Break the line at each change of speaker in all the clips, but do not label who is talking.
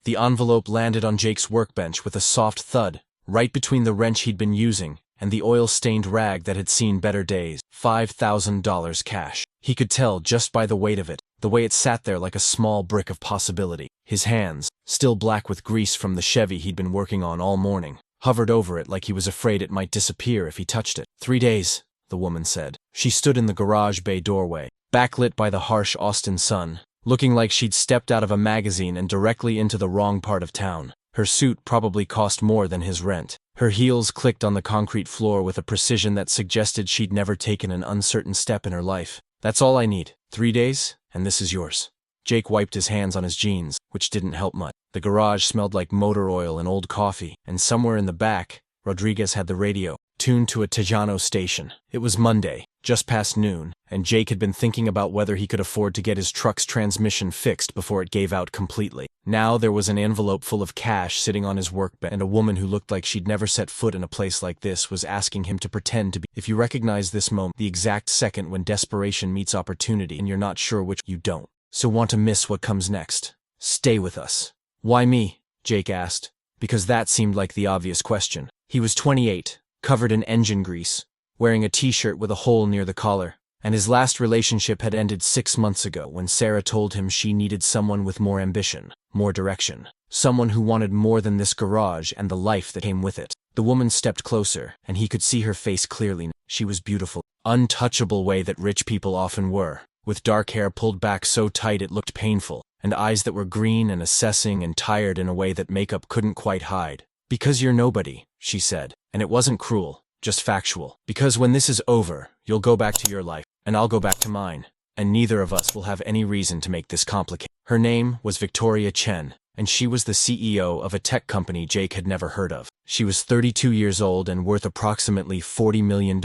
The envelope landed on Jake's workbench with a soft thud, right between the wrench he'd been using and the oil-stained rag that had seen better days. $5,000 cash. He could tell just by the weight of it, the way it sat there like a small brick of possibility. His hands, still black with grease from the Chevy he'd been working on all morning, hovered over it like he was afraid it might disappear if he touched it. 3 days, the woman said. She stood in the garage bay doorway, backlit by the harsh Austin sun, looking like she'd stepped out of a magazine and directly into the wrong part of town. Her suit probably cost more than his rent. Her heels clicked on the concrete floor with a precision that suggested she'd never taken an uncertain step in her life. That's all I need. 3 days, and this is yours. Jake wiped his hands on his jeans, which didn't help much. The garage smelled like motor oil and old coffee, and somewhere in the back, Rodriguez had the radio, tuned to a Tejano station. It was Monday, just past noon, and Jake had been thinking about whether he could afford to get his truck's transmission fixed before it gave out completely. Now there was an envelope full of cash sitting on his workbench, and a woman who looked like she'd never set foot in a place like this was asking him to pretend to be. If you recognize this moment, the exact second when desperation meets opportunity and you're not sure which, you don't. So want to miss what comes next? Stay with us. Why me? Jake asked, because that seemed like the obvious question. He was 28, covered in engine grease, wearing a t-shirt with a hole near the collar, and his last relationship had ended 6 months ago when Sarah told him she needed someone with more ambition, more direction, someone who wanted more than this garage and the life that came with it. The woman stepped closer, and he could see her face clearly. She was beautiful, untouchable way that rich people often were, with dark hair pulled back so tight it looked painful, and eyes that were green and assessing and tired in a way that makeup couldn't quite hide. Because you're nobody, she said, and it wasn't cruel, just factual. Because when this is over, you'll go back to your life, and I'll go back to mine, and neither of us will have any reason to make this complicated. Her name was Victoria Chen, and she was the CEO of a tech company Jake had never heard of. She was 32 years old and worth approximately $40 million,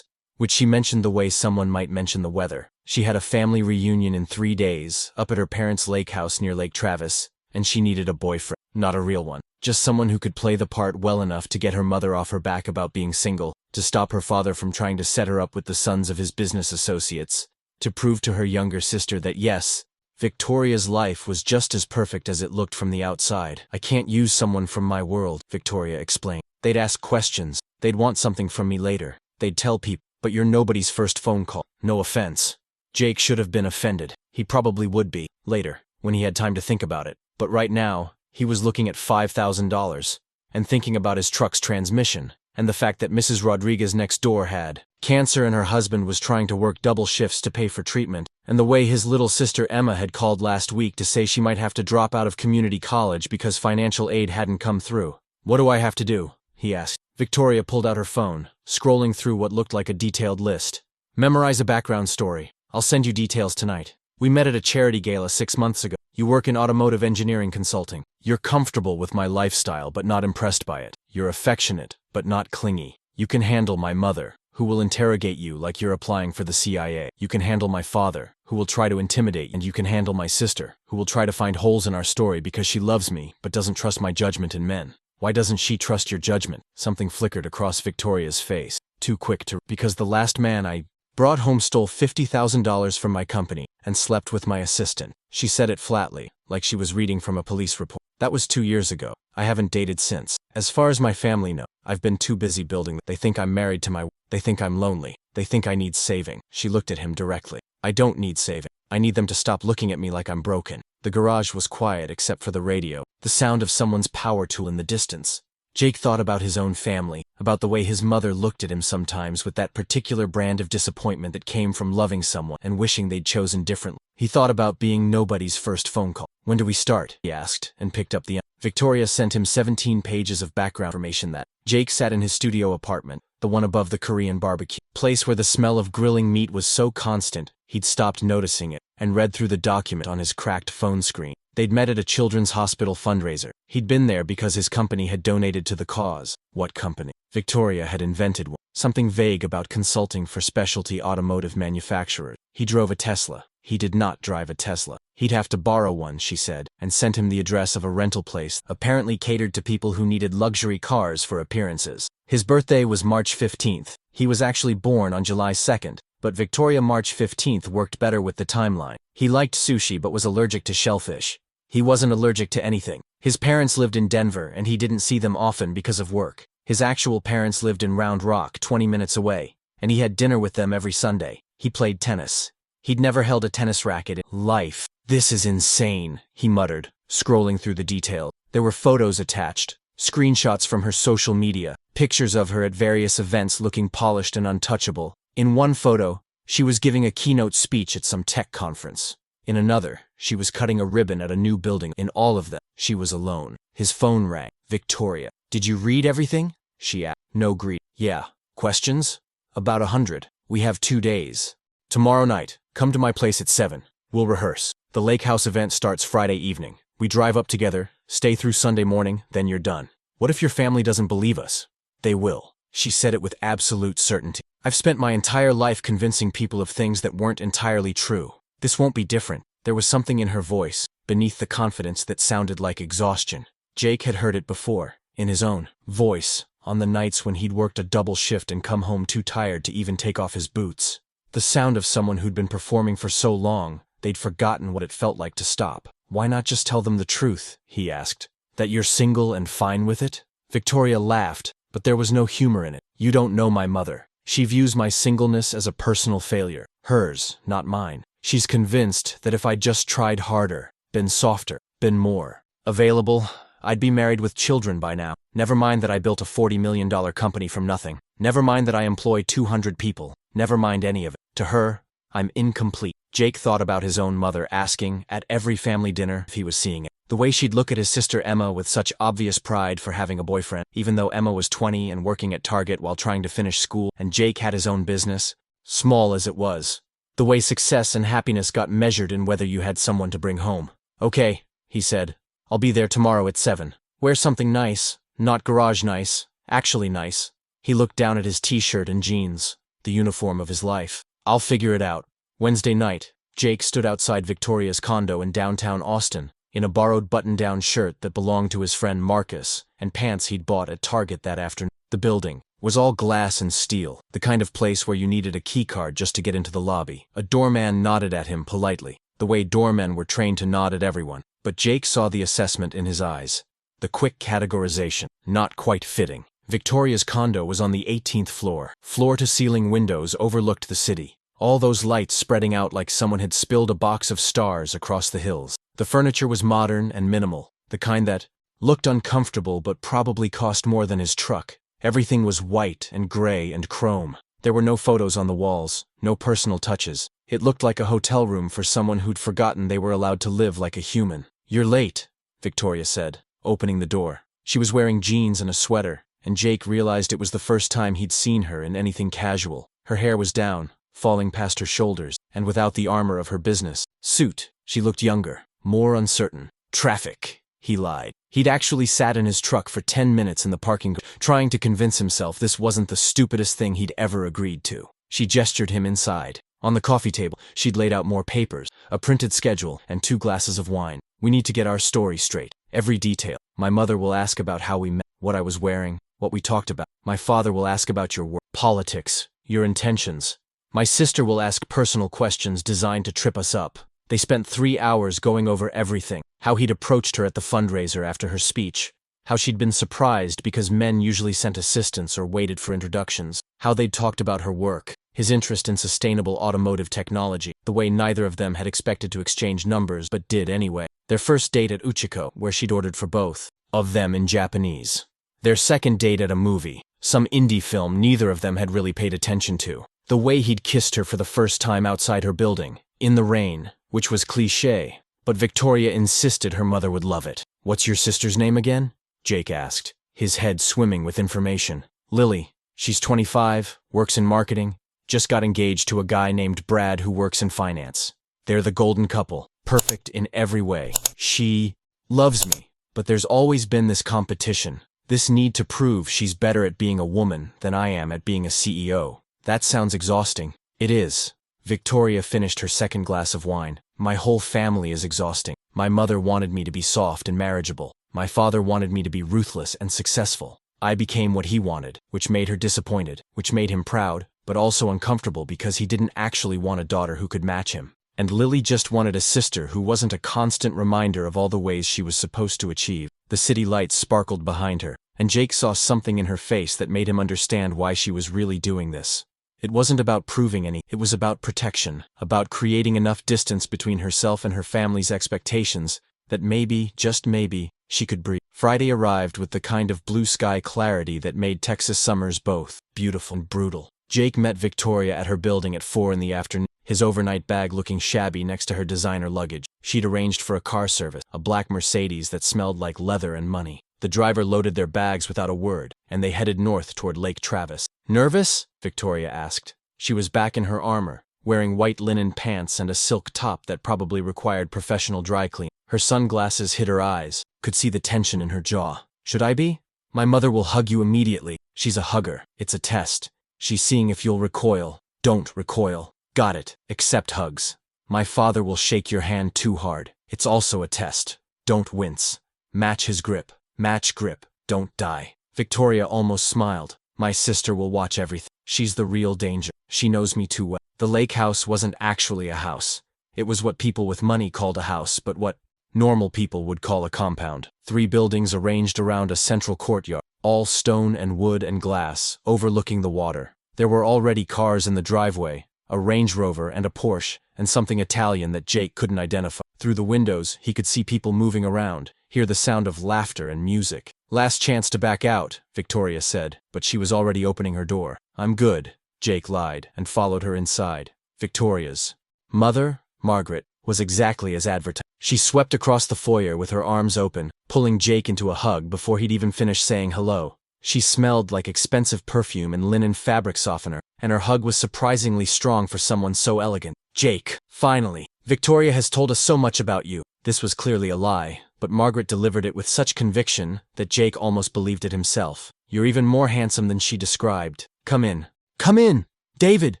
which she mentioned the way someone might mention the weather. She had a family reunion in 3 days, up at her parents' lake house near Lake Travis, and she needed a boyfriend. Not a real one, just someone who could play the part well enough to get her mother off her back about being single, to stop her father from trying to set her up with the sons of his business associates, to prove to her younger sister that yes, Victoria's life was just as perfect as it looked from the outside. I can't use someone from my world, Victoria explained. They'd ask questions, they'd want something from me later, they'd tell people, but you're nobody's first phone call. No offense. Jake should have been offended. He probably would be, later, when he had time to think about it. But right now, he was looking at $5,000, and thinking about his truck's transmission, and the fact that Mrs. Rodriguez next door had cancer and her husband was trying to work double shifts to pay for treatment, and the way his little sister Emma had called last week to say she might have to drop out of community college because financial aid hadn't come through. What do I have to do? He asked. Victoria pulled out her phone, scrolling through what looked like a detailed list. Memorize a background story. I'll send you details tonight. We met at a charity gala 6 months ago. You work in automotive engineering consulting. You're comfortable with my lifestyle but not impressed by it. You're affectionate but not clingy. You can handle my mother, who will interrogate you like you're applying for the CIA. You can handle my father, who will try to intimidate you. And you can handle my sister, who will try to find holes in our story because she loves me but doesn't trust my judgment in men. Why doesn't she trust your judgment? Something flickered across Victoria's face. Too quick to. Because the last man I brought home stole $50,000 from my company and slept with my assistant. She said it flatly, like she was reading from a police report. That was 2 years ago. I haven't dated since. As far as my family know, I've been too busy building. They think I'm married to my. They think I'm lonely. They think I need saving. She looked at him directly. I don't need saving. I need them to stop looking at me like I'm broken. The garage was quiet except for the radio, the sound of someone's power tool in the distance. Jake thought about his own family, about the way his mother looked at him sometimes with that particular brand of disappointment that came from loving someone and wishing they'd chosen differently. He thought about being nobody's first phone call. When do we start? He asked, and picked up the. Victoria sent him 17 pages of background information that. Jake sat in his studio apartment, the one above the Korean barbecue place where the smell of grilling meat was so constant, he'd stopped noticing it, and read through the document on his cracked phone screen. They'd met at a children's hospital fundraiser. He'd been there because his company had donated to the cause. What company? Victoria had invented one. Something vague about consulting for specialty automotive manufacturers. He drove a Tesla. He did not drive a Tesla. He'd have to borrow one, she said, and sent him the address of a rental place apparently catered to people who needed luxury cars for appearances. His birthday was March 15th. He was actually born on July 2nd, but Victoria March 15th worked better with the timeline. He liked sushi but was allergic to shellfish. He wasn't allergic to anything. His parents lived in Denver and he didn't see them often because of work. His actual parents lived in Round Rock, 20 minutes away, and he had dinner with them every Sunday. He played tennis. He'd never held a tennis racket in life. "This is insane," he muttered, scrolling through the details. There were photos attached, screenshots from her social media, pictures of her at various events looking polished and untouchable. In one photo, she was giving a keynote speech at some tech conference. In another, she was cutting a ribbon at a new building. In all of them, she was alone. His phone rang. "Victoria, did you read everything?" she asked. "No, greed." "Yeah. Questions?" "About 100. We have 2 days. Tomorrow night, come to my place at 7. We'll rehearse. The lake house event starts Friday evening. We drive up together, stay through Sunday morning, then you're done. What if your family doesn't believe us?" "They will." She said it with absolute certainty. "I've spent my entire life convincing people of things that weren't entirely true. This won't be different." There was something in her voice, beneath the confidence that sounded like exhaustion. Jake had heard it before, in his own voice, on the nights when he'd worked a double shift and come home too tired to even take off his boots. The sound of someone who'd been performing for so long, they'd forgotten what it felt like to stop. "Why not just tell them the truth?" he asked. "That you're single and fine with it?" Victoria laughed, but there was no humor in it. "You don't know my mother. She views my singleness as a personal failure. Hers, not mine. She's convinced that if I just tried harder, been softer, been more available, I'd be married with children by now. Never mind that I built a $40 million company from nothing. Never mind that I employ 200 people. Never mind any of it. To her, I'm incomplete." Jake thought about his own mother asking, at every family dinner, if he was seeing it. The way she'd look at his sister Emma with such obvious pride for having a boyfriend, even though Emma was 20 and working at Target while trying to finish school, and Jake had his own business, small as it was. The way success and happiness got measured in whether you had someone to bring home. "Okay," he said. "I'll be there tomorrow at 7. Wear something nice, not garage nice, actually nice." He looked down at his t-shirt and jeans, the uniform of his life. "I'll figure it out." Wednesday night, Jake stood outside Victoria's condo in downtown Austin, in a borrowed button-down shirt that belonged to his friend Marcus, and pants he'd bought at Target that afternoon. The building was all glass and steel, the kind of place where you needed a keycard just to get into the lobby. A doorman nodded at him politely, the way doormen were trained to nod at everyone. But Jake saw the assessment in his eyes. The quick categorization, not quite fitting. Victoria's condo was on the 18th floor. Floor-to-ceiling windows overlooked the city. All those lights spreading out like someone had spilled a box of stars across the hills. The furniture was modern and minimal, the kind that looked uncomfortable but probably cost more than his truck. Everything was white and gray and chrome. There were no photos on the walls, no personal touches. It looked like a hotel room for someone who'd forgotten they were allowed to live like a human. "You're late," Victoria said, opening the door. She was wearing jeans and a sweater, and Jake realized it was the first time he'd seen her in anything casual. Her hair was down, falling past her shoulders, and without the armor of her business suit, she looked younger, more uncertain. "Traffic," he lied. He'd actually sat in his truck for 10 minutes in the parking garage, trying to convince himself this wasn't the stupidest thing he'd ever agreed to. She gestured him inside. On the coffee table, she'd laid out more papers, a printed schedule, and 2 glasses of wine. "We need to get our story straight. Every detail. My mother will ask about how we met, what I was wearing, what we talked about. My father will ask about your work, politics, your intentions. My sister will ask personal questions designed to trip us up." They spent 3 hours going over everything. How he'd approached her at the fundraiser after her speech. How she'd been surprised because men usually sent assistants or waited for introductions. How they'd talked about her work, his interest in sustainable automotive technology, the way neither of them had expected to exchange numbers but did anyway. Their first date at Uchiko, where she'd ordered for both of them in Japanese. Their second date at a movie, some indie film neither of them had really paid attention to. The way he'd kissed her for the first time outside her building, in the rain, which was cliché, but Victoria insisted her mother would love it. "What's your sister's name again?" Jake asked, his head swimming with information. "Lily. She's 25, works in marketing, just got engaged to a guy named Brad who works in finance. They're the golden couple, perfect in every way. She loves me, but there's always been this competition, this need to prove she's better at being a woman than I am at being a CEO. That sounds exhausting." "It is." Victoria finished her second glass of wine. "My whole family is exhausting. My mother wanted me to be soft and marriageable. My father wanted me to be ruthless and successful. I became what he wanted, which made her disappointed, which made him proud, but also uncomfortable because he didn't actually want a daughter who could match him. And Lily just wanted a sister who wasn't a constant reminder of all the ways she was supposed to achieve. The city lights sparkled behind her, and Jake saw something in her face that made him understand why she was really doing this. It wasn't about proving anything, it was about protection, about creating enough distance between herself and her family's expectations that maybe, just maybe, she could breathe. Friday arrived with the kind of blue sky clarity that made Texas summers both beautiful and brutal. Jake met Victoria at her building at 4 in the afternoon, his overnight bag looking shabby next to her designer luggage. She'd arranged for a car service, a black Mercedes that smelled like leather and money. The driver loaded their bags without a word, and they headed north toward Lake Travis. "Nervous?" Victoria asked. She was back in her armor, wearing white linen pants and a silk top that probably required professional dry cleaning. Her sunglasses hid her eyes, could see the tension in her jaw. "Should I be? My mother will hug you immediately. She's a hugger. It's a test. She's seeing if you'll recoil. Don't recoil. Got it. Accept hugs. My father will shake your hand too hard. It's also a test. Don't wince. Match his grip. Match grip. Don't die." Victoria almost smiled. "My sister will watch everything. She's the real danger. She knows me too well." The lake house wasn't actually a house. It was what people with money called a house, but what normal people would call a compound. 3 buildings arranged around a central courtyard, all stone and wood and glass, overlooking the water. There were already cars in the driveway, a Range Rover and a Porsche, and something Italian that Jake couldn't identify. Through the windows, he could see people moving around, hear the sound of laughter and music. "Last chance to back out," Victoria said, but she was already opening her door. "I'm good," Jake lied, and followed her inside. Victoria's mother, Margaret, was exactly as advertised. She swept across the foyer with her arms open, pulling Jake into a hug before he'd even finished saying hello. She smelled like expensive perfume and linen fabric softener, and her hug was surprisingly strong for someone so elegant. "Jake, finally. Victoria has told us so much about you." This was clearly a lie, but Margaret delivered it with such conviction that Jake almost believed it himself. "You're even more handsome than she described. Come in." "Come in! David,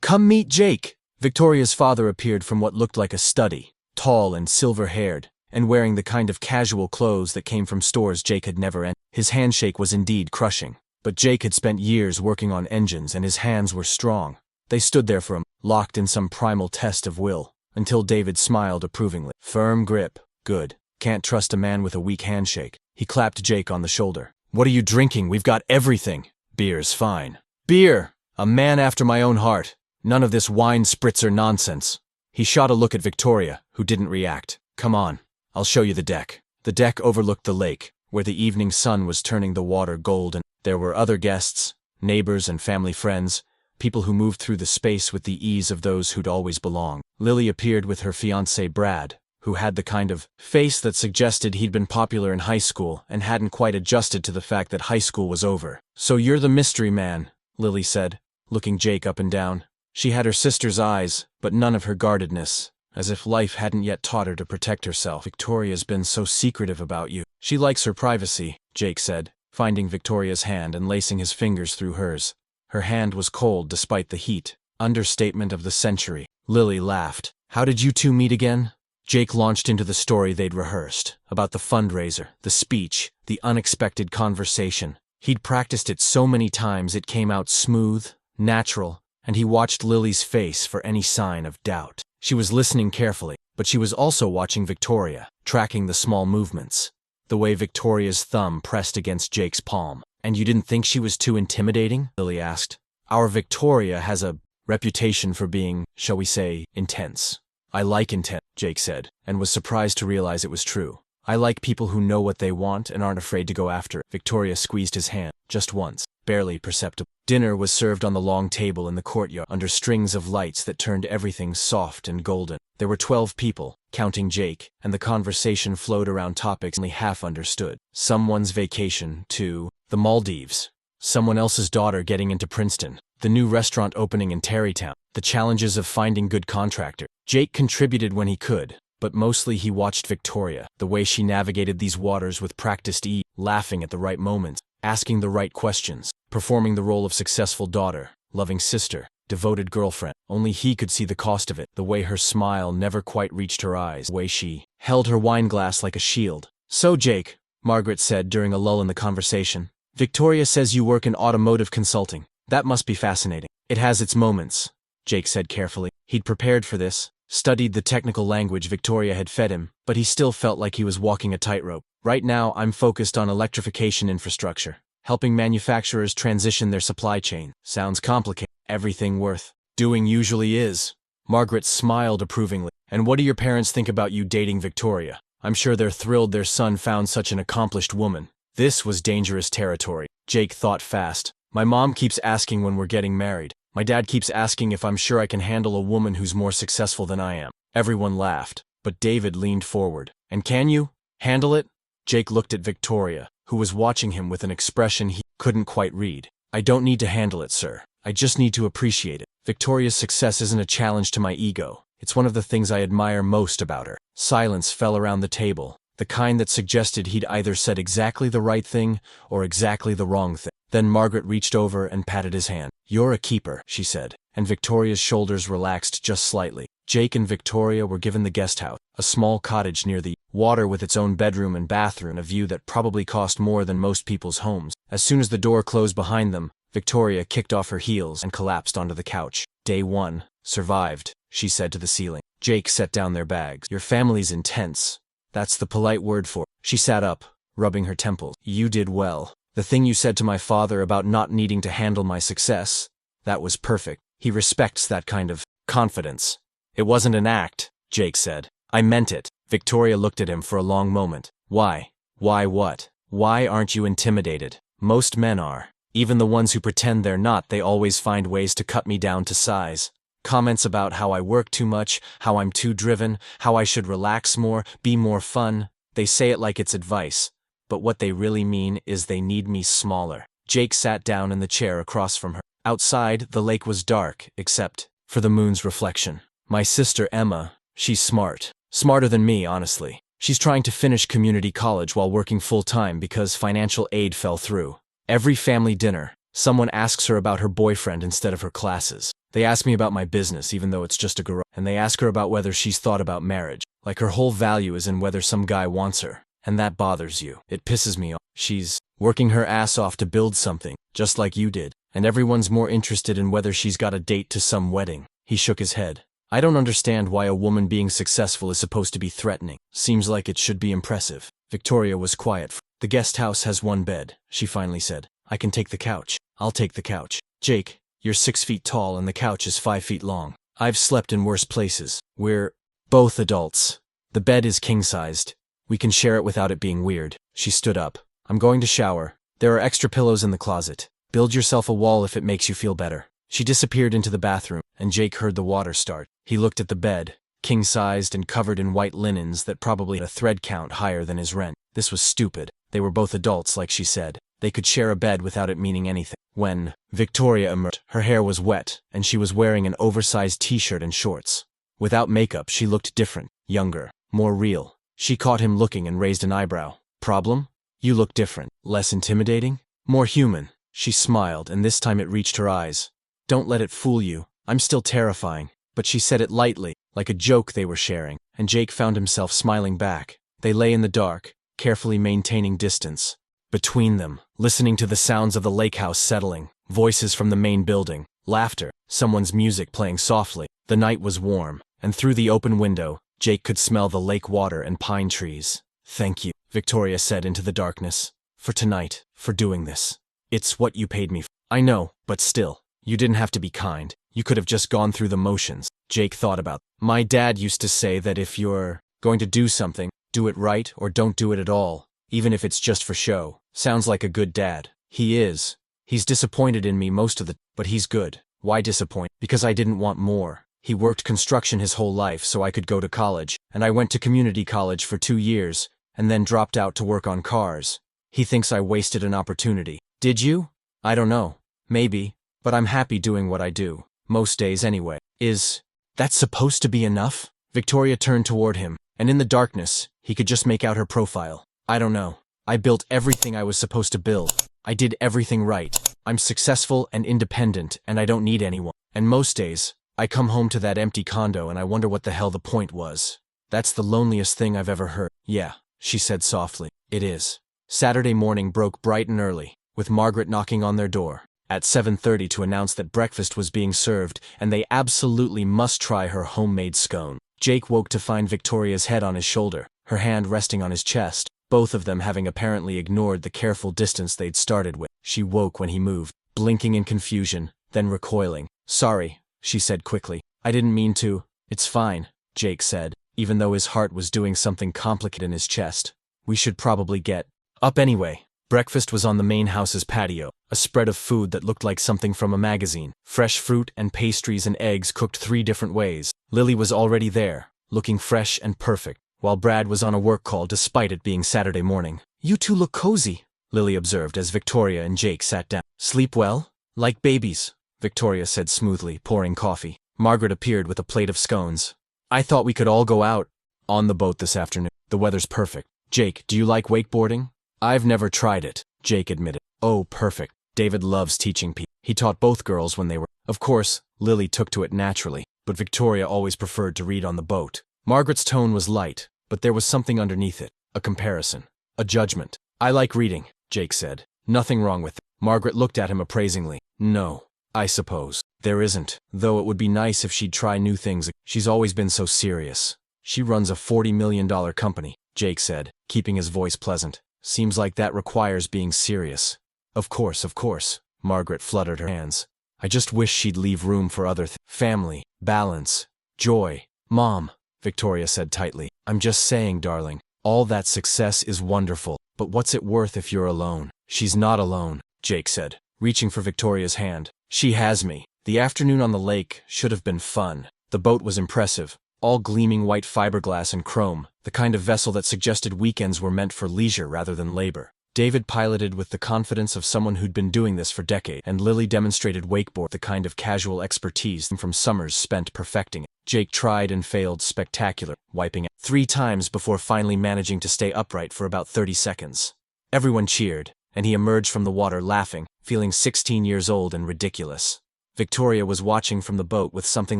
come meet Jake!" Victoria's father appeared from what looked like a study, tall and silver-haired, and wearing the kind of casual clothes that came from stores Jake had never entered. His handshake was indeed crushing, but Jake had spent years working on engines and his hands were strong. They stood there for him, locked in some primal test of will, until David smiled approvingly. "Firm grip. Good. Can't trust a man with a weak handshake." He clapped Jake on the shoulder. "What are you drinking? We've got everything." "Beer's fine." "Beer! A man after my own heart. None of this wine spritzer nonsense." He shot a look at Victoria, who didn't react. "Come on. I'll show you the deck." The deck overlooked the lake, where the evening sun was turning the water golden. There were other guests, neighbors and family friends, people who moved through the space with the ease of those who'd always belonged. Lily appeared with her fiancé Brad, who had the kind of face that suggested he'd been popular in high school and hadn't quite adjusted to the fact that high school was over. "So you're the mystery man," Lily said, looking Jake up and down. She had her sister's eyes, but none of her guardedness, as if life hadn't yet taught her to protect herself. "Victoria's been so secretive about you." "She likes her privacy," Jake said, finding Victoria's hand and lacing his fingers through hers. Her hand was cold despite the heat. Understatement of the century. Lily laughed. "How did you two meet again?" Jake launched into the story they'd rehearsed, about the fundraiser, the speech, the unexpected conversation. He'd practiced it so many times it came out smooth, natural, and he watched Lily's face for any sign of doubt. She was listening carefully, but she was also watching Victoria, tracking the small movements. The way Victoria's thumb pressed against Jake's palm. "And you didn't think she was too intimidating?" Lily asked. "Our Victoria has a reputation for being, shall we say, intense." "I like intent," Jake said, and was surprised to realize it was true. "I like people who know what they want and aren't afraid to go after it." Victoria squeezed his hand, just once, barely perceptible. Dinner was served on the long table in the courtyard, under strings of lights that turned everything soft and golden. There were 12 people, counting Jake, and the conversation flowed around topics only half understood. Someone's vacation to the Maldives, someone else's daughter getting into Princeton, the new restaurant opening in Tarrytown, the challenges of finding good contractors. Jake contributed when he could, but mostly he watched Victoria, the way she navigated these waters with practiced ease, laughing at the right moments, asking the right questions, performing the role of successful daughter, loving sister, devoted girlfriend. Only he could see the cost of it, the way her smile never quite reached her eyes, the way she held her wine glass like a shield. "So Jake," Margaret said during a lull in the conversation, "Victoria says you work in automotive consulting. That must be fascinating." "It has its moments," Jake said carefully. He'd prepared for this, studied the technical language Victoria had fed him, but he still felt like he was walking a tightrope. Right now, I'm focused on electrification infrastructure, helping manufacturers transition their supply chain. Sounds complicated. Everything worth doing usually is. Margaret smiled approvingly. And what do your parents think about you dating Victoria? I'm sure they're thrilled their son found such an accomplished woman. This was dangerous territory. Jake thought fast. My mom keeps asking when we're getting married. My dad keeps asking if I'm sure I can handle a woman who's more successful than I am. Everyone laughed, but David leaned forward. And can you handle it? Jake looked at Victoria, who was watching him with an expression he couldn't quite read. I don't need to handle it, sir. I just need to appreciate it. Victoria's success isn't a challenge to my ego. It's one of the things I admire most about her. Silence fell around the table, the kind that suggested he'd either said exactly the right thing or exactly the wrong thing. Then Margaret reached over and patted his hand. You're a keeper, she said, and Victoria's shoulders relaxed just slightly. Jake and Victoria were given the guest house, a small cottage near the water with its own bedroom and bathroom, a view that probably cost more than most people's homes. As soon as the door closed behind them, Victoria kicked off her heels and collapsed onto the couch. Day 1. Survived, she said to the ceiling. Jake set down their bags. Your family's intense. That's the polite word for it. She sat up, rubbing her temples. You did well. The thing you said to my father about not needing to handle my success, that was perfect. He respects that kind of confidence. It wasn't an act, Jake said. I meant it. Victoria looked at him for a long moment. Why? Why what? Why aren't you intimidated? Most men are. Even the ones who pretend they're not, they always find ways to cut me down to size. Comments about how I work too much, how I'm too driven, how I should relax more, be more fun. They say it like it's advice. But what they really mean is they need me smaller. Jake sat down in the chair across from her. Outside, the lake was dark, except for the moon's reflection. My sister Emma, she's smart. Smarter than me, honestly. She's trying to finish community college while working full-time because financial aid fell through. Every family dinner, someone asks her about her boyfriend instead of her classes. They ask me about my business, even though it's just a garage. And they ask her about whether she's thought about marriage. Like her whole value is in whether some guy wants her. And that bothers you. It pisses me off. She's working her ass off to build something, just like you did. And everyone's more interested in whether she's got a date to some wedding. He shook his head. I don't understand why a woman being successful is supposed to be threatening. Seems like it should be impressive. Victoria was quiet. The guest house has one bed, she finally said. I can take the couch. I'll take the couch. Jake, you're 6 feet tall and the couch is 5 feet long. I've slept in worse places. We're both adults. The bed is king-sized. We can share it without it being weird. She stood up. I'm going to shower. There are extra pillows in the closet. Build yourself a wall if it makes you feel better. She disappeared into the bathroom, and Jake heard the water start. He looked at the bed, king-sized and covered in white linens that probably had a thread count higher than his rent. This was stupid. They were both adults, like she said. They could share a bed without it meaning anything. When Victoria emerged, her hair was wet, and she was wearing an oversized t-shirt and shorts. Without makeup, she looked different, younger, more real. She caught him looking and raised an eyebrow. Problem? You look different. Less intimidating? More human. She smiled, and this time it reached her eyes. Don't let it fool you. I'm still terrifying. But she said it lightly, like a joke they were sharing, and Jake found himself smiling back. They lay in the dark, carefully maintaining distance. Between them, listening to the sounds of the lake house settling, voices from the main building, laughter, someone's music playing softly. The night was warm, and through the open window, Jake could smell the lake water and pine trees. Thank you, Victoria said into the darkness. For tonight, for doing this. It's what you paid me for. I know, but still. You didn't have to be kind. You could have just gone through the motions. Jake thought about it. My dad used to say that if you're going to do something, do it right or don't do it at all, even if it's just for show. Sounds like a good dad. He is. He's disappointed in me most of the but he's good. Why disappoint? Because I didn't want more. He worked construction his whole life so I could go to college, and I went to community college for 2 years, and then dropped out to work on cars. He thinks I wasted an opportunity. Did you? I don't know. Maybe. But I'm happy doing what I do. Most days anyway. Is that supposed to be enough? Victoria turned toward him, and in the darkness, he could just make out her profile. I don't know. I built everything I was supposed to build. I did everything right. I'm successful and independent, and I don't need anyone. And most days, I come home to that empty condo and I wonder what the hell the point was. That's the loneliest thing I've ever heard. Yeah, she said softly. It is. Saturday morning broke bright and early, with Margaret knocking on their door. at 7:30 to announce that breakfast was being served and they absolutely must try her homemade scone. Jake woke to find Victoria's head on his shoulder, her hand resting on his chest, both of them having apparently ignored the careful distance they'd started with. She woke when he moved, blinking in confusion, then recoiling. "Sorry," she said quickly. "I didn't mean to." "It's fine," Jake said, even though his heart was doing something complicated in his chest. "We should probably get up anyway." Breakfast was on the main house's patio, a spread of food that looked like something from a magazine. Fresh fruit and pastries and eggs cooked 3 different ways. Lily was already there, looking fresh and perfect, while Brad was on a work call despite it being Saturday morning. "You two look cozy," Lily observed as Victoria and Jake sat down. "Sleep well? Like babies," Victoria said smoothly, pouring coffee. Margaret appeared with a plate of scones. "I thought we could all go out on the boat this afternoon. The weather's perfect." "Jake, do you like wakeboarding?" "I've never tried it," Jake admitted. "Oh, perfect. David loves teaching people. He taught both girls when they were—" Of course, Lily took to it naturally, but Victoria always preferred to read on the boat. Margaret's tone was light, but there was something underneath it, a comparison, a judgment. "I like reading," Jake said. "Nothing wrong with it." Margaret looked at him appraisingly. "No, I suppose there isn't, though it would be nice if she'd try new things. She's always been so serious." "She runs a $40 million company," Jake said, keeping his voice pleasant. "Seems like that requires being serious." Of course, Margaret fluttered her hands. "I just wish she'd leave room for other family, balance, joy." "Mom," Victoria said tightly, "I'm just saying, darling, all that success is wonderful, but what's it worth if you're alone?" "She's not alone," Jake said, reaching for Victoria's hand. "She has me." The afternoon on the lake should have been fun. The boat was impressive, all gleaming white fiberglass and chrome, the kind of vessel that suggested weekends were meant for leisure rather than labor. David piloted with the confidence of someone who'd been doing this for decades, and Lily demonstrated wakeboard, the kind of casual expertise from summers spent perfecting it. Jake tried and failed spectacular, wiping out 3 times before finally managing to stay upright for about 30 seconds. Everyone cheered, and he emerged from the water laughing, feeling 16 years old and ridiculous. Victoria was watching from the boat with something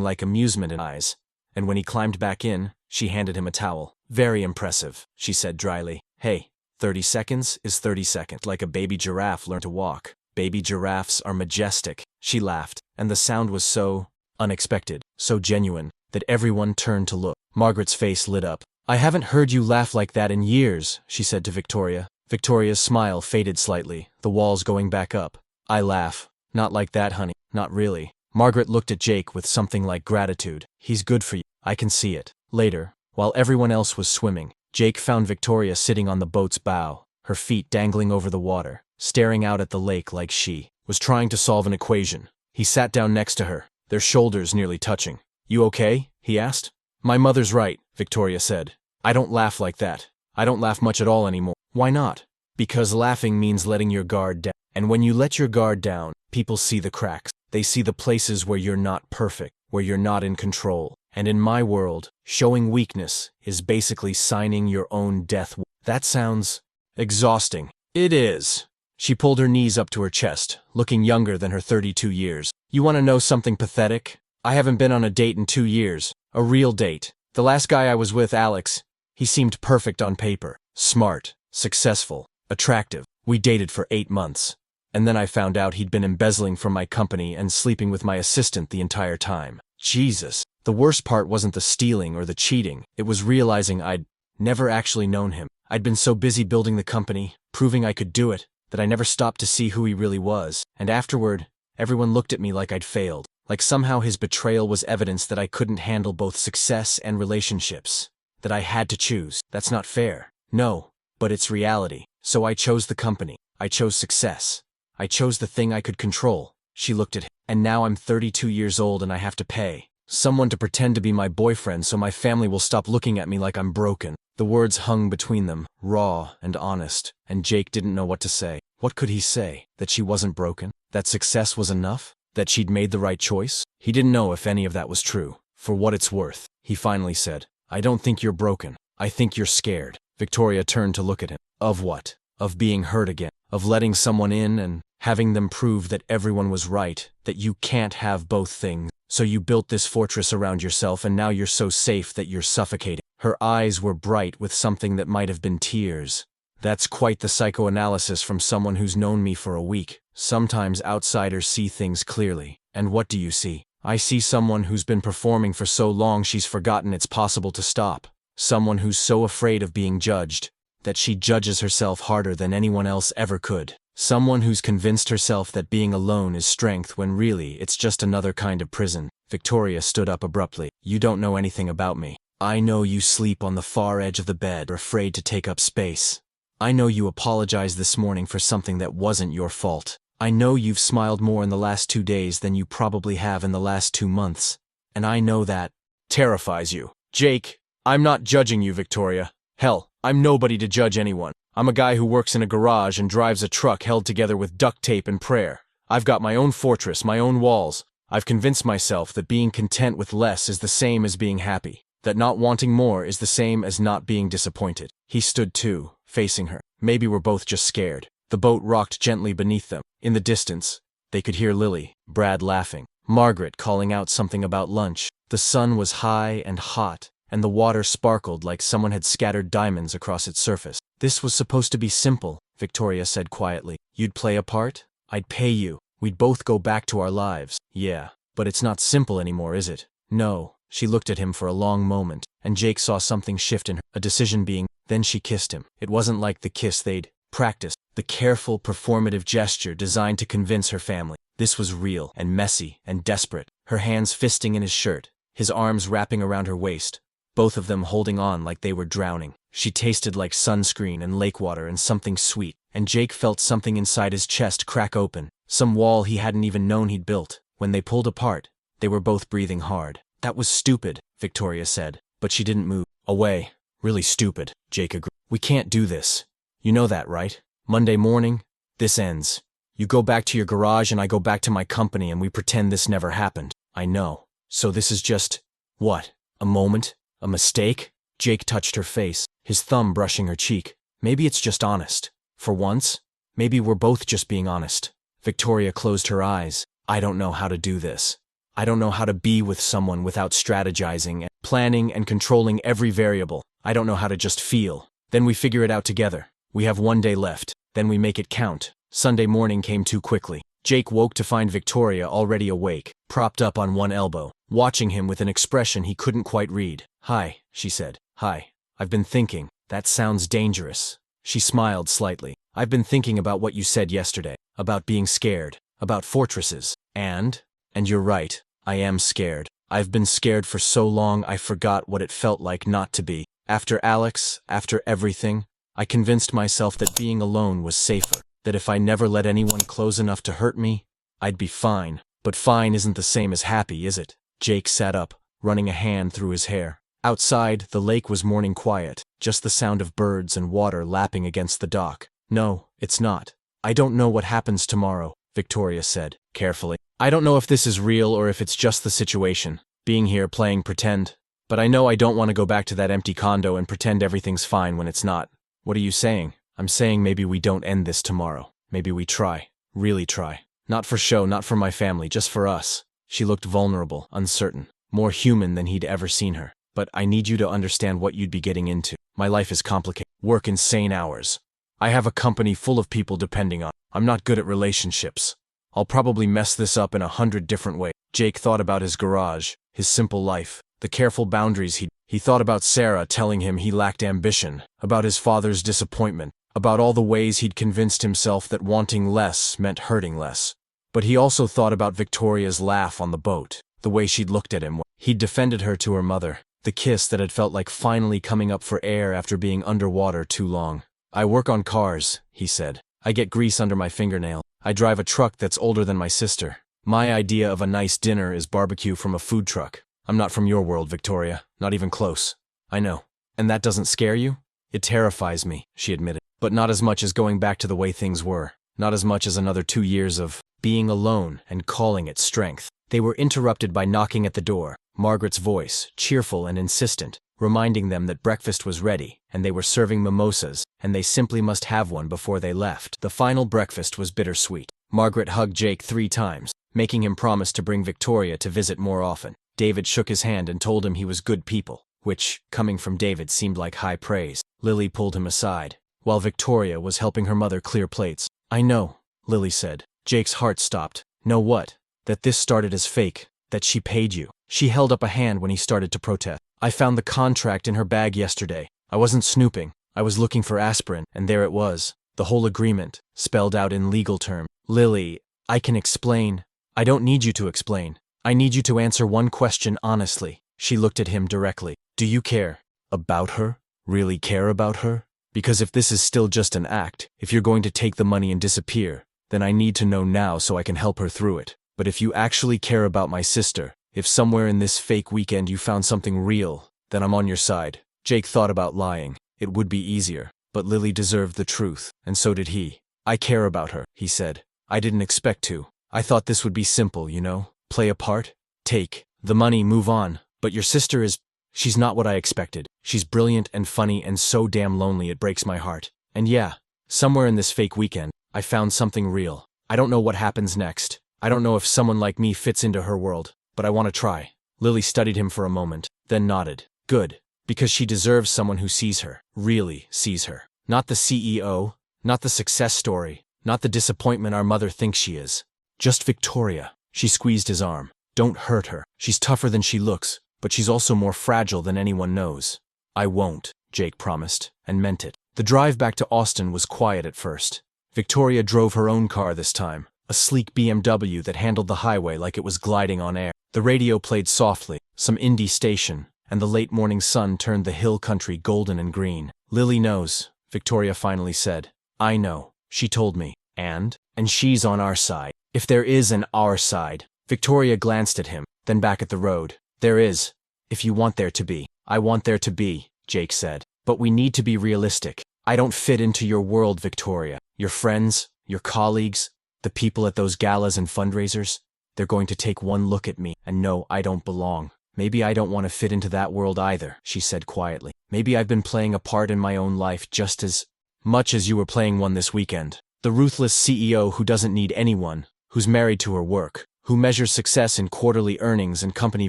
like amusement in her eyes, and when he climbed back in, she handed him a towel. "Very impressive," she said dryly. "Hey, 30 seconds is 30 seconds. Like a baby giraffe learned to walk. Baby giraffes are majestic." She laughed, and the sound was so unexpected, so genuine, that everyone turned to look. Margaret's face lit up. "I haven't heard you laugh like that in years," she said to Victoria. Victoria's smile faded slightly, the walls going back up. "I laugh. Not like that, honey. Not really." Margaret looked at Jake with something like gratitude. "He's good for you. I can see it." Later, while everyone else was swimming, Jake found Victoria sitting on the boat's bow, her feet dangling over the water, staring out at the lake like she was trying to solve an equation. He sat down next to her, their shoulders nearly touching. "You okay?" he asked. "My mother's right," Victoria said. "I don't laugh like that. I don't laugh much at all anymore." "Why not?" "Because laughing means letting your guard down. And when you let your guard down, people see the cracks. They see the places where you're not perfect, where you're not in control. And in my world, showing weakness is basically signing your own death." "That sounds exhausting." "It is." She pulled her knees up to her chest, looking younger than her 32 years. "You want to know something pathetic? I haven't been on a date in 2 years. A real date. The last guy I was with, Alex, he seemed perfect on paper. Smart, successful, attractive. We dated for 8 months. And then I found out he'd been embezzling from my company and sleeping with my assistant the entire time. Jesus. The worst part wasn't the stealing or the cheating. It was realizing I'd never actually known him. I'd been so busy building the company, proving I could do it, that I never stopped to see who he really was. And afterward, everyone looked at me like I'd failed. Like somehow his betrayal was evidence that I couldn't handle both success and relationships. That I had to choose. That's not fair. No, but it's reality. So I chose the company. I chose success. I chose the thing I could control. She looked at him. And now I'm 32 years old and I have to pay someone to pretend to be my boyfriend so my family will stop looking at me like I'm broken. The words hung between them, raw and honest, and Jake didn't know what to say. What could he say? That she wasn't broken? That success was enough? That she'd made the right choice? He didn't know if any of that was true. "For what it's worth," he finally said, "I don't think you're broken. I think you're scared." Victoria turned to look at him. Of what? Of being hurt again. Of letting someone in and having them prove that everyone was right, that you can't have both things. So you built this fortress around yourself and now you're so safe that you're suffocating. Her eyes were bright with something that might have been tears. "That's quite the psychoanalysis from someone who's known me for a week." Sometimes outsiders see things clearly. And what do you see? I see someone who's been performing for so long she's forgotten it's possible to stop. Someone who's so afraid of being judged that she judges herself harder than anyone else ever could. Someone who's convinced herself that being alone is strength when really it's just another kind of prison. Victoria stood up abruptly. You don't know anything about me. I know you sleep on the far edge of the bed, afraid to take up space. I know you apologized this morning for something that wasn't your fault. I know you've smiled more in the last 2 days than you probably have in the last 2 months. And I know that terrifies you. Jake, I'm not judging you, Victoria. Hell, I'm nobody to judge anyone. I'm a guy who works in a garage and drives a truck held together with duct tape and prayer. I've got my own fortress, my own walls. I've convinced myself that being content with less is the same as being happy, that not wanting more is the same as not being disappointed. He stood too, facing her. Maybe we're both just scared. The boat rocked gently beneath them. In the distance, they could hear Lily, Brad laughing, Margaret calling out something about lunch. The sun was high and hot, and the water sparkled like someone had scattered diamonds across its surface. This was supposed to be simple, Victoria said quietly. You'd play a part? I'd pay you. We'd both go back to our lives. Yeah, but it's not simple anymore, is it? No. She looked at him for a long moment, and Jake saw something shift in her, a decision being. Then she kissed him. It wasn't like the kiss they'd practiced, the careful, performative gesture designed to convince her family. This was real and messy and desperate, her hands fisting in his shirt, his arms wrapping around her waist, both of them holding on like they were drowning. She tasted like sunscreen and lake water and something sweet, and Jake felt something inside his chest crack open, some wall he hadn't even known he'd built. When they pulled apart, they were both breathing hard. That was stupid, Victoria said, but she didn't move. Away. Really stupid, Jake agreed. We can't do this. You know that, right? Monday morning, this ends. You go back to your garage and I go back to my company and we pretend this never happened. I know. So this is just, what? A moment? A mistake? Jake touched her face, his thumb brushing her cheek. Maybe it's just honest. For once, maybe we're both just being honest. Victoria closed her eyes. I don't know how to do this. I don't know how to be with someone without strategizing and planning and controlling every variable. I don't know how to just feel. Then we figure it out together. We have 1 day left. Then we make it count. Sunday morning came too quickly. Jake woke to find Victoria already awake, propped up on one elbow, watching him with an expression he couldn't quite read. Hi, she said. Hi. I've been thinking. That sounds dangerous. She smiled slightly. I've been thinking about what you said yesterday. About being scared. About fortresses. And you're right. I am scared. I've been scared for so long I forgot what it felt like not to be. After Alex, after everything, I convinced myself that being alone was safer, that if I never let anyone close enough to hurt me, I'd be fine. But fine isn't the same as happy, is it? Jake sat up, running a hand through his hair. Outside, the lake was morning quiet, just the sound of birds and water lapping against the dock. No, it's not. I don't know what happens tomorrow, Victoria said, carefully. I don't know if this is real or if it's just the situation, being here playing pretend. But I know I don't want to go back to that empty condo and pretend everything's fine when it's not. What are you saying? I'm saying maybe we don't end this tomorrow. Maybe we try. Really try. Not for show, not for my family, just for us. She looked vulnerable, uncertain, more human than he'd ever seen her. But I need you to understand what you'd be getting into. My life is complicated. Work insane hours. I have a company full of people depending on. I'm not good at relationships. I'll probably mess this up in 100 different ways. Jake thought about his garage, his simple life, the careful boundaries he thought about Sarah telling him he lacked ambition, about his father's disappointment, about all the ways he'd convinced himself that wanting less meant hurting less. But he also thought about Victoria's laugh on the boat, the way she'd looked at him when he'd defended her to her mother, the kiss that had felt like finally coming up for air after being underwater too long. I work on cars, he said. I get grease under my fingernail. I drive a truck that's older than my sister. My idea of a nice dinner is barbecue from a food truck. I'm not from your world, Victoria. Not even close. I know. And that doesn't scare you? It terrifies me, she admitted. But not as much as going back to the way things were. Not as much as another 2 years of being alone and calling it strength. They were interrupted by knocking at the door. Margaret's voice, cheerful and insistent, reminding them that breakfast was ready, and they were serving mimosas, and they simply must have one before they left. The final breakfast was bittersweet. Margaret hugged Jake 3 times, making him promise to bring Victoria to visit more often. David shook his hand and told him he was good people, which, coming from David, seemed like high praise. Lily pulled him aside, while Victoria was helping her mother clear plates. I know, Lily said. Jake's heart stopped. Know what? That this started as fake, that she paid you. She held up a hand when he started to protest. I found the contract in her bag yesterday. I wasn't snooping. I was looking for aspirin, and there it was. The whole agreement, spelled out in legal terms. Lily, I can explain. I don't need you to explain. I need you to answer one question honestly. She looked at him directly. Do you care about her? Really care about her? Because if this is still just an act, if you're going to take the money and disappear, then I need to know now so I can help her through it. But if you actually care about my sister, if somewhere in this fake weekend you found something real, then I'm on your side. Jake thought about lying. It would be easier. But Lily deserved the truth, and so did he. I care about her, he said. I didn't expect to. I thought this would be simple, you know? Play a part? Take the money, move on. But your sister is… she's not what I expected. She's brilliant and funny and so damn lonely it breaks my heart. And yeah, somewhere in this fake weekend, I found something real. I don't know what happens next. I don't know if someone like me fits into her world, but I want to try. Lily studied him for a moment, then nodded. Good. Because she deserves someone who sees her, really sees her. Not the CEO, not the success story, not the disappointment our mother thinks she is. Just Victoria. She squeezed his arm. Don't hurt her. She's tougher than she looks, but she's also more fragile than anyone knows. I won't, Jake promised, and meant it. The drive back to Austin was quiet at first. Victoria drove her own car this time, a sleek BMW that handled the highway like it was gliding on air. The radio played softly, some indie station, and the late morning sun turned the hill country golden and green. Lily knows, Victoria finally said. I know, she told me. And she's on our side. If there is an our side. Victoria glanced at him, then back at the road. There is. If you want there to be. I want there to be, Jake said. But we need to be realistic. I don't fit into your world, Victoria. Your friends, your colleagues, the people at those galas and fundraisers, they're going to take one look at me and know I don't belong. Maybe I don't want to fit into that world either, she said quietly. Maybe I've been playing a part in my own life just as much as you were playing one this weekend. The ruthless CEO who doesn't need anyone, who's married to her work, who measures success in quarterly earnings and company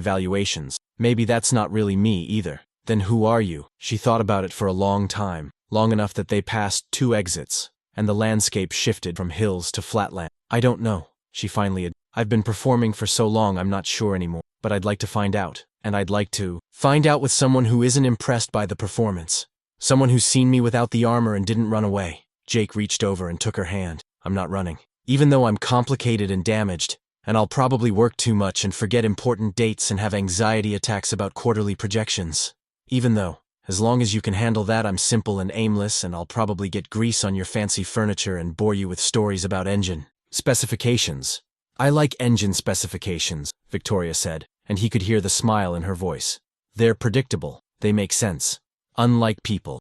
valuations. Maybe that's not really me either. Then who are you? She thought about it for a long time, long enough that they passed 2 exits, and the landscape shifted from hills to flatland. I don't know, she finally admitted. I've been performing for so long I'm not sure anymore. But I'd like to find out, and I'd like to find out with someone who isn't impressed by the performance. Someone who's seen me without the armor and didn't run away. Jake reached over and took her hand. I'm not running. Even though I'm complicated and damaged, and I'll probably work too much and forget important dates and have anxiety attacks about quarterly projections. Even though, as long as you can handle that, I'm simple and aimless, and I'll probably get grease on your fancy furniture and bore you with stories about engine specifications. I like engine specifications, Victoria said, and he could hear the smile in her voice. They're predictable. They make sense. Unlike people,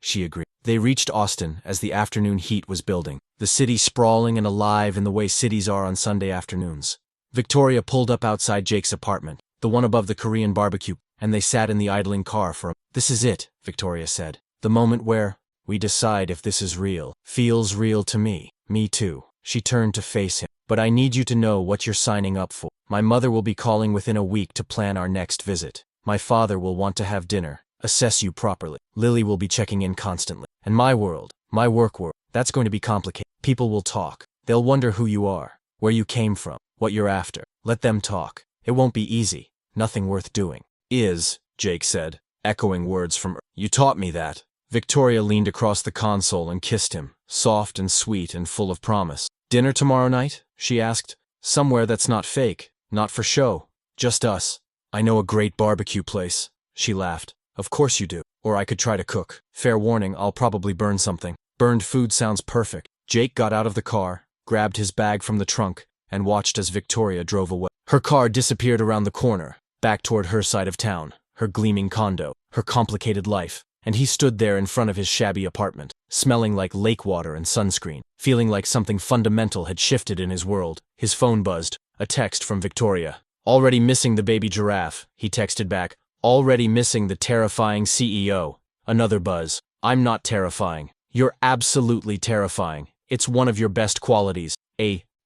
she agreed. They reached Austin as the afternoon heat was building, the city sprawling and alive in the way cities are on Sunday afternoons. Victoria pulled up outside Jake's apartment, the one above the Korean barbecue, and they sat in the idling car for a… This is it, Victoria said. The moment where we decide if this is real. Feels real to me. Me too. She turned to face him. But I need you to know what you're signing up for. My mother will be calling within a week to plan our next visit. My father will want to have dinner, assess you properly. Lily will be checking in constantly. And my world, my work world, that's going to be complicated. People will talk. They'll wonder who you are, where you came from, what you're after. Let them talk. It won't be easy. Nothing worth doing. Jake said, echoing words from her. You taught me that. Victoria leaned across the console and kissed him, soft and sweet and full of promise. Dinner tomorrow night? She asked. Somewhere that's not fake, not for show, just us. I know a great barbecue place. She laughed. Of course you do. Or I could try to cook. Fair warning, I'll probably burn something. Burned food sounds perfect. Jake got out of the car, grabbed his bag from the trunk, and watched as Victoria drove away. Her car disappeared around the corner, back toward her side of town, her gleaming condo, her complicated life. And he stood there in front of his shabby apartment, smelling like lake water and sunscreen, feeling like something fundamental had shifted in his world. His phone buzzed, a text from Victoria. Already missing the baby giraffe, he texted back. Already missing the terrifying CEO. Another buzz. I'm not terrifying. You're absolutely terrifying. It's one of your best qualities.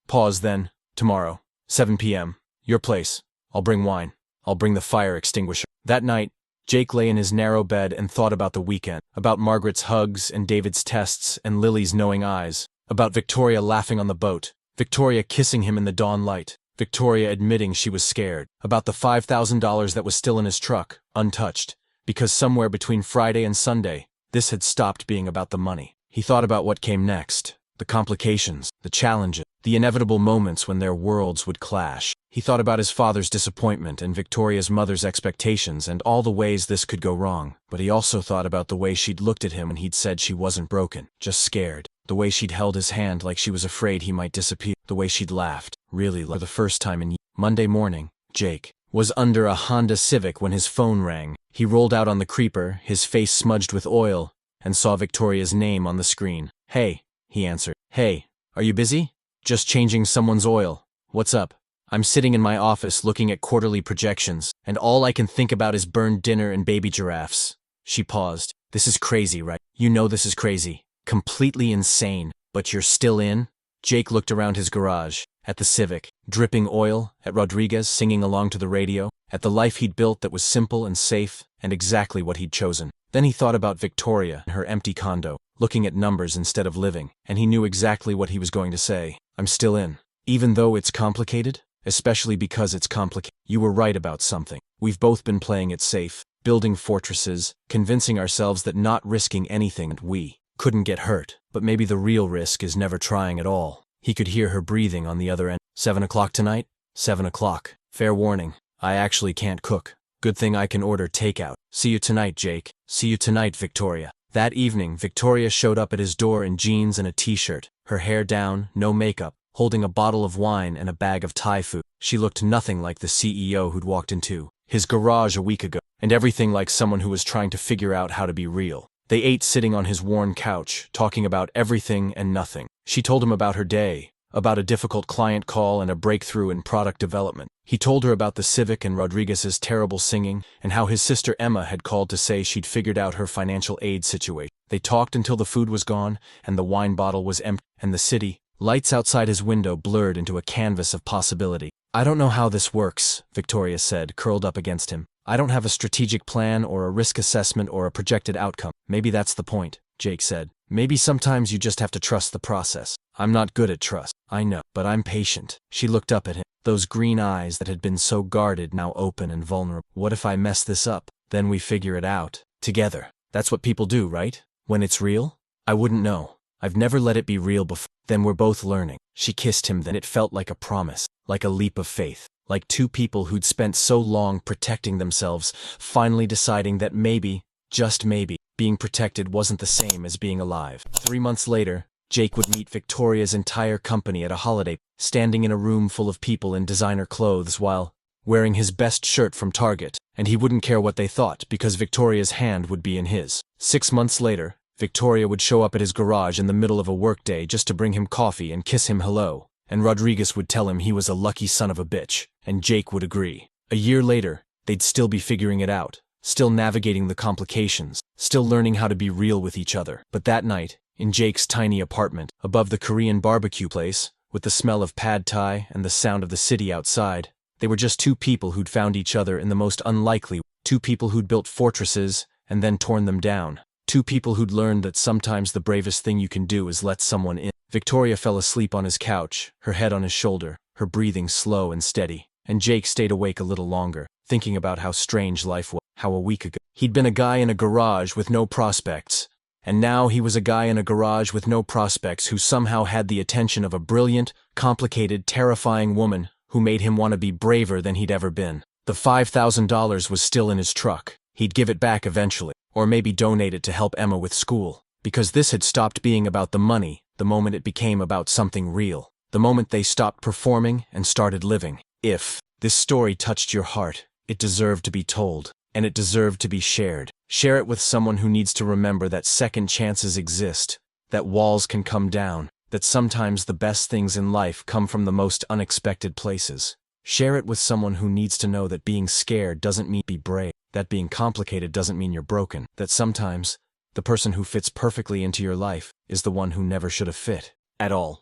Pause then. Tomorrow, 7 p.m. Your place. I'll bring wine. I'll bring the fire extinguisher. That night, Jake lay in his narrow bed and thought about the weekend, about Margaret's hugs and David's tests and Lily's knowing eyes. About Victoria laughing on the boat. Victoria kissing him in the dawn light. Victoria admitting she was scared. About the $5,000 that was still in his truck, untouched. Because somewhere between Friday and Sunday, this had stopped being about the money. He thought about what came next. The complications, the challenges, the inevitable moments when their worlds would clash. He thought about his father's disappointment and Victoria's mother's expectations and all the ways this could go wrong. But he also thought about the way she'd looked at him when he'd said she wasn't broken, just scared. The way she'd held his hand like she was afraid he might disappear. The way she'd laughed, really for the first time in years. Monday morning, Jake was under a Honda Civic when his phone rang. He rolled out on the creeper, his face smudged with oil, and saw Victoria's name on the screen. "Hey," he answered. "Hey, are you busy?" "Just changing someone's oil. What's up?" "I'm sitting in my office looking at quarterly projections, and all I can think about is burned dinner and baby giraffes." She paused. "This is crazy, right? You know this is crazy. Completely insane. But you're still in?" Jake looked around his garage, at the Civic, dripping oil, at Rodriguez singing along to the radio, at the life he'd built that was simple and safe, and exactly what he'd chosen. Then he thought about Victoria and her empty condo, looking at numbers instead of living, and he knew exactly what he was going to say. "I'm still in. Even though it's complicated, especially because it's complicated. You were right about something. We've both been playing it safe, building fortresses, convincing ourselves that not risking anything and we couldn't get hurt. But maybe the real risk is never trying at all." He could hear her breathing on the other end. 7 o'clock tonight? 7 o'clock. Fair warning. I actually can't cook. Good thing I can order takeout. See you tonight, Jake. See you tonight, Victoria. That evening, Victoria showed up at his door in jeans and a t-shirt, her hair down, no makeup, holding a bottle of wine and a bag of Thai food. She looked nothing like the CEO who'd walked into his garage a week ago, and everything like someone who was trying to figure out how to be real. They ate sitting on his worn couch, talking about everything and nothing. She told him about her day, about a difficult client call and a breakthrough in product development. He told her about the Civic and Rodriguez's terrible singing, and how his sister Emma had called to say she'd figured out her financial aid situation. They talked until the food was gone, and the wine bottle was empty, and the city, lights outside his window blurred into a canvas of possibility. "I don't know how this works," Victoria said, curled up against him. "I don't have a strategic plan or a risk assessment or a projected outcome." "Maybe that's the point," Jake said. "Maybe sometimes you just have to trust the process." "I'm not good at trust." "I know, but I'm patient." She looked up at him, those green eyes that had been so guarded now open and vulnerable. "What if I mess this up? Then we figure it out. Together. That's what people do, right? When it's real?" "I wouldn't know. I've never let it be real before." "Then we're both learning." She kissed him then. It felt like a promise, like a leap of faith. Like two people who'd spent so long protecting themselves, finally deciding that maybe, just maybe, being protected wasn't the same as being alive. 3 months later, Jake would meet Victoria's entire company at a holiday, standing in a room full of people in designer clothes while wearing his best shirt from Target, and he wouldn't care what they thought because Victoria's hand would be in his. 6 months later, Victoria would show up at his garage in the middle of a workday just to bring him coffee and kiss him hello, and Rodriguez would tell him he was a lucky son of a bitch, and Jake would agree. A year later, they'd still be figuring it out, still navigating the complications, still learning how to be real with each other. But that night, in Jake's tiny apartment, above the Korean barbecue place, with the smell of pad thai and the sound of the city outside, they were just two people who'd found each other in the most unlikely, two people who'd built fortresses and then torn them down, two people who'd learned that sometimes the bravest thing you can do is let someone in. Victoria fell asleep on his couch, her head on his shoulder, her breathing slow and steady, and Jake stayed awake a little longer, thinking about how strange life was, how a week ago he'd been a guy in a garage with no prospects, and now he was a guy in a garage with no prospects who somehow had the attention of a brilliant, complicated, terrifying woman who made him want to be braver than he'd ever been. The $5,000 was still in his truck. He'd give it back eventually, or maybe donate it to help Emma with school, because this had stopped being about the money the moment it became about something real, the moment they stopped performing and started living. If this story touched your heart, it deserved to be told, and it deserved to be shared. Share it with someone who needs to remember that second chances exist, that walls can come down, that sometimes the best things in life come from the most unexpected places. Share it with someone who needs to know that being scared doesn't mean be brave, that being complicated doesn't mean you're broken, that sometimes the person who fits perfectly into your life is the one who never should have fit at all.